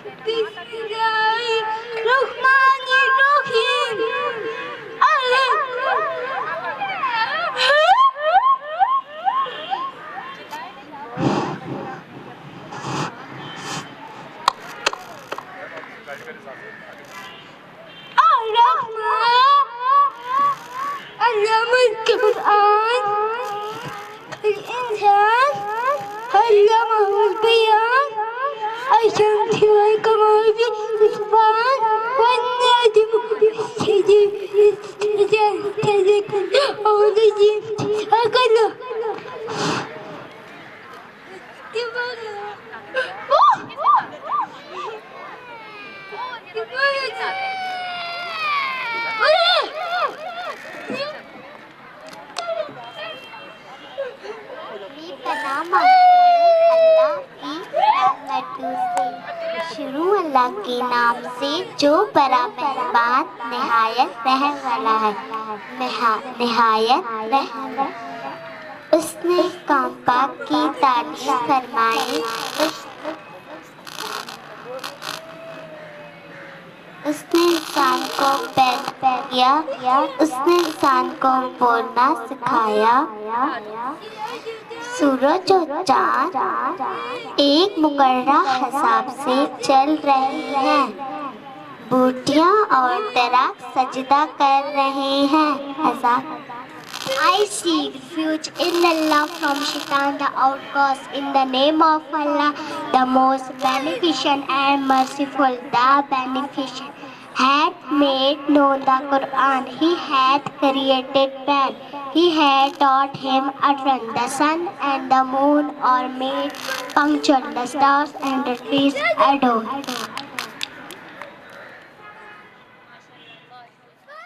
बिस्मिल्लाहिर्रहमानिर्रहीम। अल्लामुल कुरान इंसान अल्लामुल बयान अशम्स वल कमर बिस्बान वन्नजमु बिस्सजदि औलिजी अकल शुरू अल्लाह के नाम से जो बड़ा मेहरबान निहायत रहम वाला है। निहायत रहम उसने काम पाक की तारीफ फरमाई। उसने इंसान को पैदा किया। उसने इंसान को बोलना सिखाया। सूरज और चाँद एक मुकर्रर हिसाब से चल रहे हैं। बूटियाँ और दरख्त सजदा कर रहे हैं। I seek refuge in Allah from Shaitan the outcast. In the name of Allah, the most beneficent and merciful, the beneficent hath made known the Quran. He hath created man. He had taught him utterance. The sun and the moon are made punctual. The stars and the trees adore.